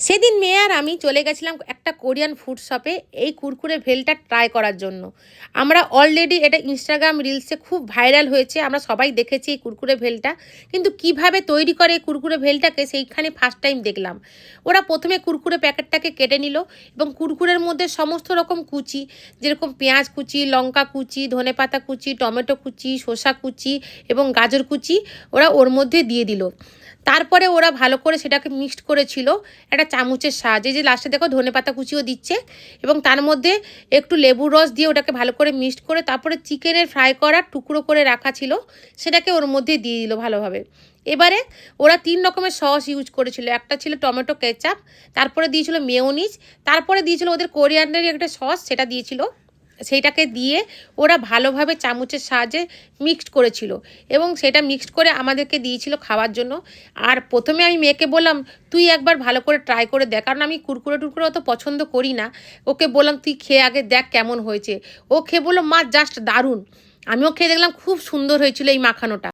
সেদিন মেয়ে আর আমি চলে গেছিলাম একটা কোরিয়ান ফুড শপে এই কুরকুরে ভেলটা ট্রাই করার জন্য। আমরা অলরেডি এটা ইনস্টাগ্রাম রিলসে খুব ভাইরাল হয়েছে, আমরা সবাই দেখেছি এই কুরকুরে ভেলটা। কিন্তু কিভাবে তৈরি করে এই কুরকুরে ভেলটাকে সেইখানে ফার্স্ট টাইম দেখলাম। ওরা প্রথমে কুরকুরে প্যাকেটটাকে কেটে নিল এবং কুরকুরের মধ্যে সমস্ত রকম কুচি, যেরকম পেঁয়াজ কুচি, লঙ্কা কুচি, ধনেপাতা কুচি, টমেটো কুচি, শসা কুচি এবং গাজর কুচি ওরা ওর মধ্যে দিয়ে দিল। তারপরে ওরা ভালো করে সেটাকে মিক্সড করেছিল একটা চামচের সাহায্যে, যে লাস্টে দেখো ধনেপাতা কুচিও দিচ্ছে এবং তার মধ্যে একটু লেবুর রস দিয়ে ওটাকে ভালো করে মিক্সড করে তারপরে চিকেনের ফ্রাই করা টুকরো করে রাখা ছিল সেটাকে ওর মধ্যে দিয়ে দিল ভালোভাবে। এবারে ওরা 3 রকমের সস ইউজ করেছিল, একটা ছিল টমেটো কেচাপ, তারপরে দিয়েছিল মেয়োনিজ, তারপরে দিয়েছিল ওদের কোরিয়ান্ডারের একটা সস, সেটা দিয়েছিল। সেইটাকে দিয়ে ওরা ভালোভাবে চামচের সাহায্যে মিক্সড করেছিল এবং সেটা মিক্সড করে আমাদেরকে দিয়েছিল খাওয়ার জন্য। আর প্রথমে আমি মেয়েকে বললাম তুই একবার ভালো করে ট্রাই করে দেখ, কারণ আমি কুরকুরে টুরকুরে অত পছন্দ করি না। ওকে বললাম তুই খেয়ে আগে দেখ কেমন হয়েছে। ও খেয়ে বললো মা জাস্ট দারুণ। আমিও খেয়ে দেখলাম খুব সুন্দর হয়েছিল এই মাখানোটা।